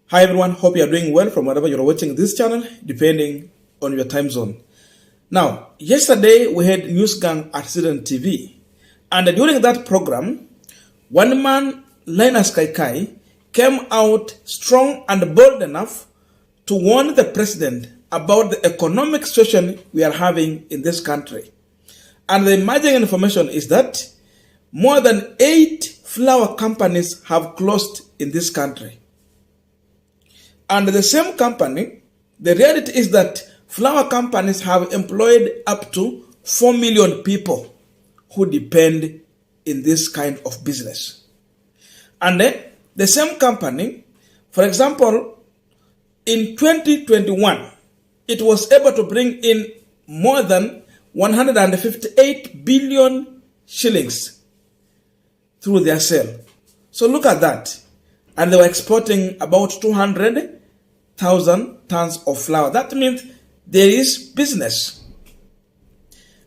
Hi everyone, hope you are doing well from wherever you're watching this channel, depending on your time zone. Now, yesterday we had News Gang at Citizen TV, and during that program, one man, Linus Kaikai, came out strong and bold enough to warn the president about the economic situation we are having in this country. And the emerging information is that more than 8 flour companies have closed in this country. And the same company, the reality is that flour companies have employed up to 4 million people who depend in this kind of business. And then the same company, for example, in 2021, it was able to bring in more than 158 billion shillings through their sale. So look at that. And they were exporting about 200,000 tons of flour. That means there is business.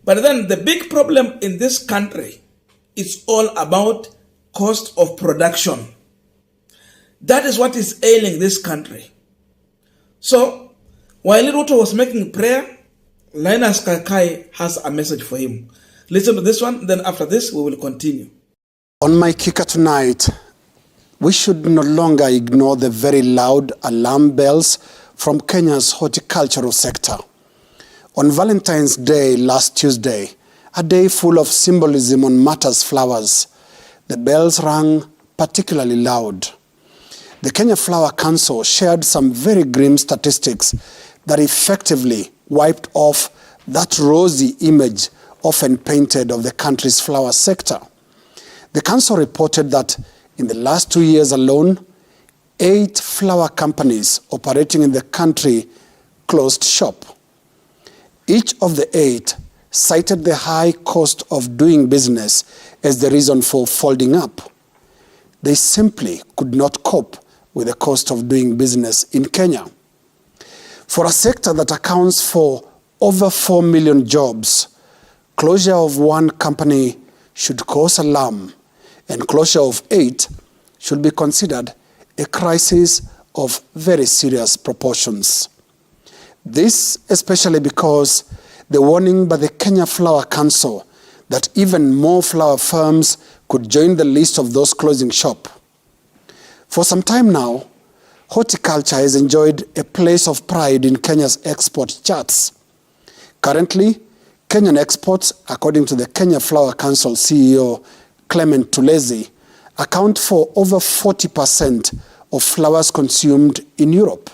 But then the big problem in this country is all about cost of production. That is what is ailing this country. So while Ruto was making prayer, Linus Kaikai has a message for him. Listen to this one, then after this we will continue. On my kicker tonight, we should no longer ignore the very loud alarm bells from Kenya's horticultural sector. On Valentine's Day last Tuesday, a day full of symbolism on matters flowers, the bells rang particularly loud. The Kenya Flower Council shared some very grim statistics that effectively wiped off that rosy image often painted of the country's flower sector. The council reported that in the last 2 years alone, 8 flour companies operating in the country closed shop. Each of the 8 cited the high cost of doing business as the reason for folding up. They simply could not cope with the cost of doing business in Kenya. For a sector that accounts for over 4 million jobs, closure of one company should cause alarm, and closure of 8 should be considered a crisis of very serious proportions. This especially because the warning by the Kenya Flower Council that even more flower firms could join the list of those closing shop. For some time now, horticulture has enjoyed a place of pride in Kenya's export charts. Currently, Kenyan exports, according to the Kenya Flower Council CEO Clement Tulezi, account for over 40% of flowers consumed in Europe.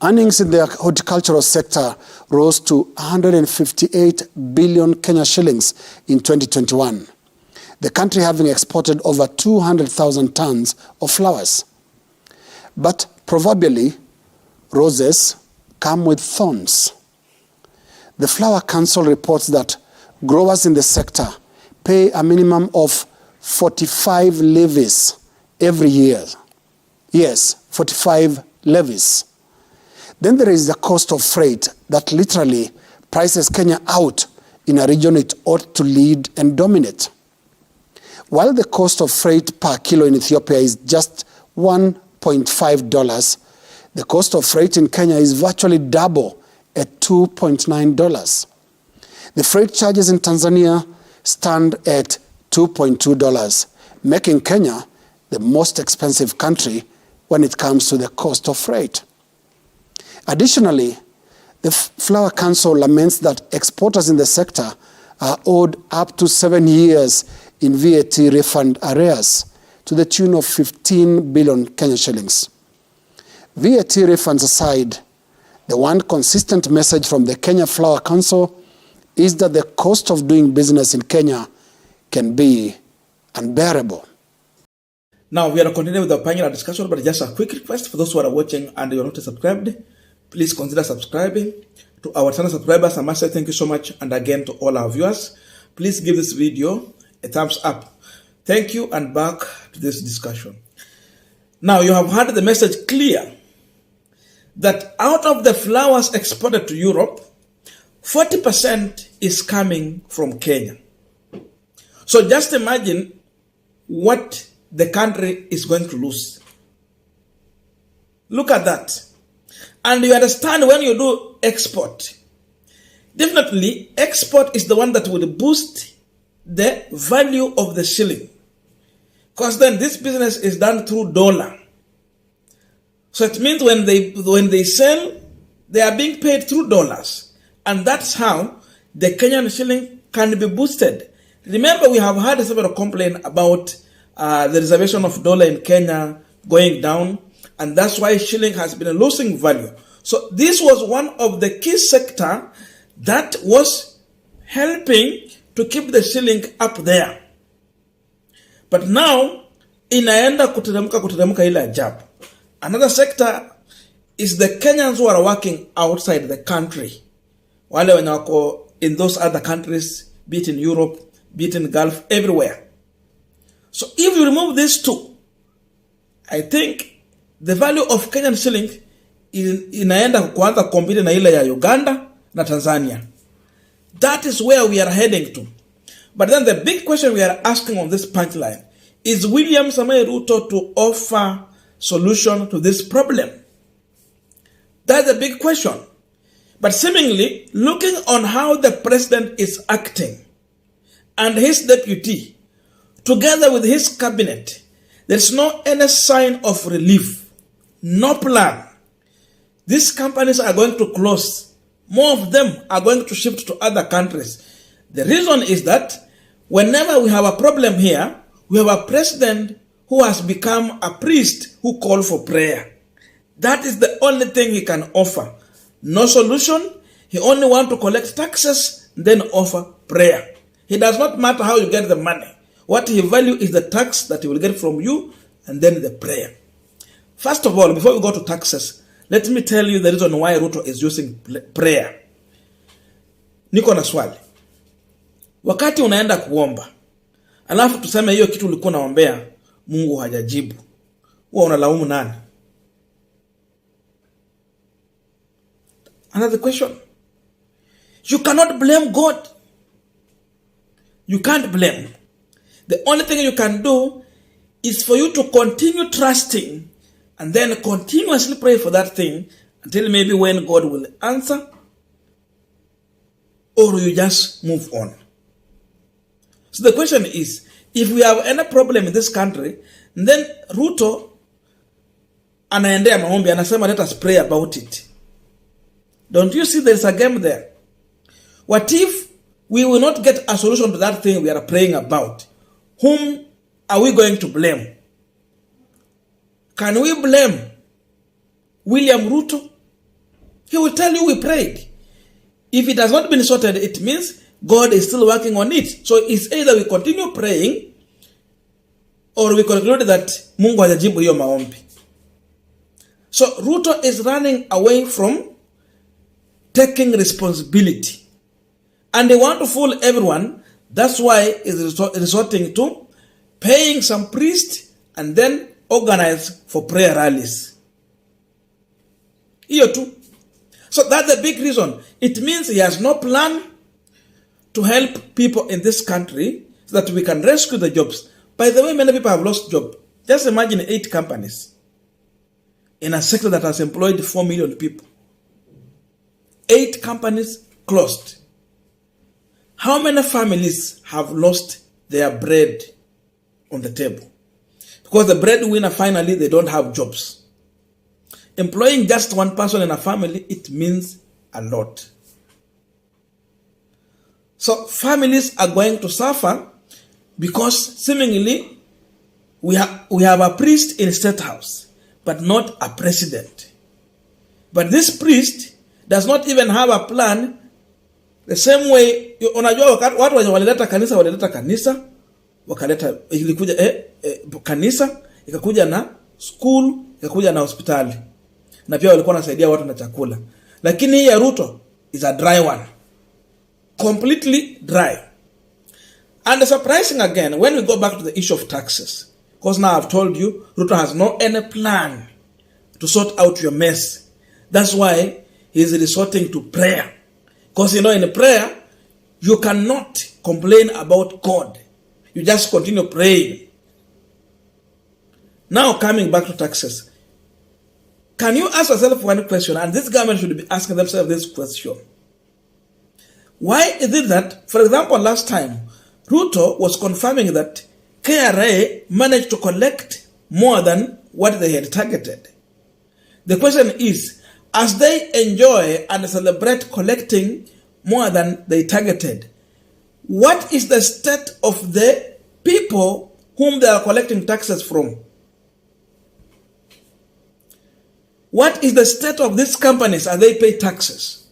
Earnings in the horticultural sector rose to 158 billion Kenya shillings in 2021, the country having exported over 200,000 tons of flowers. But proverbially, roses come with thorns. The Flower Council reports that growers in the sector pay a minimum of 45 levies every year. Yes, 45 levies. Then there is the cost of freight that literally prices Kenya out in a region it ought to lead and dominate. While the cost of freight per kilo in Ethiopia is just $1.5, the cost of freight in Kenya is virtually double at $2.9. The freight charges in Tanzania stand at $2.2, making Kenya the most expensive country when it comes to the cost of freight. Additionally, the Flower Council laments that exporters in the sector are owed up to 7 years in VAT refund arrears to the tune of 15 billion Kenya shillings. VAT refunds aside, the one consistent message from the Kenya Flower Council is that the cost of doing business in Kenya can be unbearable. Now we are continuing with our panel discussion, but just a quick request for those who are watching and you're not subscribed, please consider subscribing. To our channel subscribers, I must say thank you so much, and again to all our viewers, please give this video a thumbs up. Thank you, and back to this discussion. Now you have heard the message clear that out of the flowers exported to Europe, 40% is coming from Kenya. So just imagine what the country is going to lose. Look at that. And you understand when you do export, definitely export is the one that will boost the value of the shilling. Because then this business is done through dollar. So it means when they sell, they are being paid through dollars. And that's how the Kenyan shilling can be boosted. Remember, we have had several complaints about the reservation of dollar in Kenya going down, and that's why shilling has been losing value. So this was one of the key sector that was helping to keep the shilling up there. But now, inaenda kuteremka ile ajabu. Another sector is the Kenyans who are working outside the country. Wale wenye wako in those other countries, be it in Europe, be it in Gulf, everywhere. So if you remove these two, I think the value of Kenyan shilling inaenda kuanza compete na ile ya Uganda na Tanzania. That is where we are heading to. But then the big question we are asking on this punchline is William Samoei Ruto to offer solution to this problem? That's a big question. But seemingly, looking on how the president is acting and his deputy, together with his cabinet, there's no any sign of relief, no plan. These companies are going to close. More of them are going to shift to other countries. The reason is that whenever we have a problem here, we have a president who has become a priest who calls for prayer. That is the only thing he can offer. No solution. He only wants to collect taxes, then offer prayer. It does not matter how you get the money. What he values is the tax that he will get from you and then the prayer. First of all, before we go to taxes, let me tell you the reason why Ruto is using prayer. Niko na swali. Wakati unaenda kuomba, alafu tuseme hiyo kitu ulikuwa unaombea Mungu hajajibu, huwa unalaumu nani? Another question. You cannot blame God. You can't blame. The only thing you can do is for you to continue trusting and then continuously pray for that thing until maybe when God will answer, or you just move on. So the question is, if we have any problem in this country, then Ruto anaendea maombi, anasema let us pray about it. Don't you see there's a game there? What if we will not get a solution to that thing we are praying about? Whom are we going to blame? Can we blame William Ruto? He will tell you we prayed. If it has not been sorted, it means God is still working on it. So it's either we continue praying or we conclude that Mungu hajajibu hiyo maombi. So Ruto is running away from taking responsibility. And they want to fool everyone. That's why he's resorting to paying some priest and then organize for prayer rallies. Hiyo tu. So that's the big reason. It means he has no plan to help people in this country so that we can rescue the jobs. By the way, many people have lost jobs. Just imagine 8 companies in a sector that has employed 4 million people. 8 companies closed. How many families have lost their bread on the table? Because the breadwinner, finally, they don't have jobs. Employing just one person in a family, it means a lot. So families are going to suffer because seemingly we have a priest in Statehouse, but not a president. But this priest does not even have a plan. The same way, unajua watu walileta kanisa, wakaleta ilikuja kanisa, ikakuja na school, ikakuja na hospitali. Na pia walikuwa wanasaidia watu na chakula. Lakini hii ya Ruto is a dry one. Completely dry. And surprising again, when we go back to the issue of taxes, because now I've told you, Ruto has no any plan to sort out your mess. That's why he's resorting to prayer. Because in prayer, you cannot complain about God. You just continue praying. Now coming back to taxes. can you ask yourself one question, and this government should be asking themselves this question. Why is it that, for example, last time, Ruto was confirming that KRA managed to collect more than what they had targeted? The question is, as they enjoy and celebrate collecting more than they targeted, what is the state of the people whom they are collecting taxes from? What is the state of these companies as they pay taxes?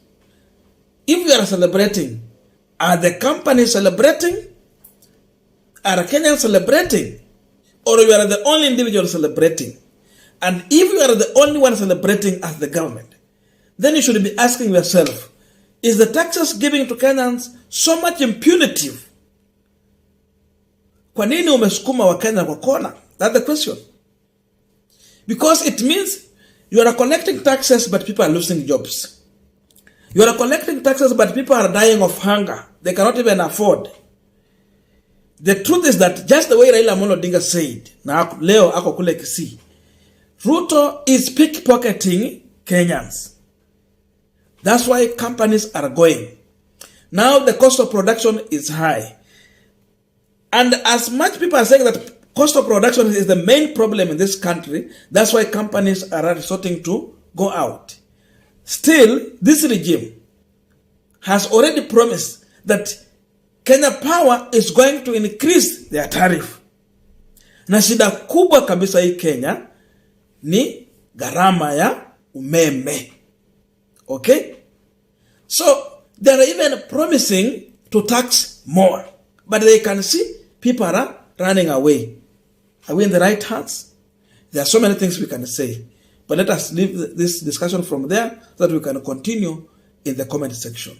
If you are celebrating, are the companies celebrating? Are Kenyans celebrating? Or you are the only individual celebrating? And if you are the only one celebrating as the government, then you should be asking yourself, is the taxes giving to Kenyans so much impunitive? Kwa nini umesukuma wa Kenya kwa kona? That's the question. Because it means you are collecting taxes but people are losing jobs. You are collecting taxes but people are dying of hunger. They cannot even afford. The truth is that just the way Raila Amolo Odinga said, na leo ako kule Kisii, Ruto is pickpocketing Kenyans. That's why companies are going. Now the cost of production is high. And as much people are saying that cost of production is the main problem in this country, that's why companies are resorting to go out. Still, this regime has already promised that Kenya Power is going to increase their tariff. Na shida kubwa kabisa hii Kenya ni gharama ya umeme. Okay? So, they are even promising to tax more. But they can see people are running away. Are we in the right hands? There are so many things we can say. But let us leave this discussion from there so that we can continue in the comment section.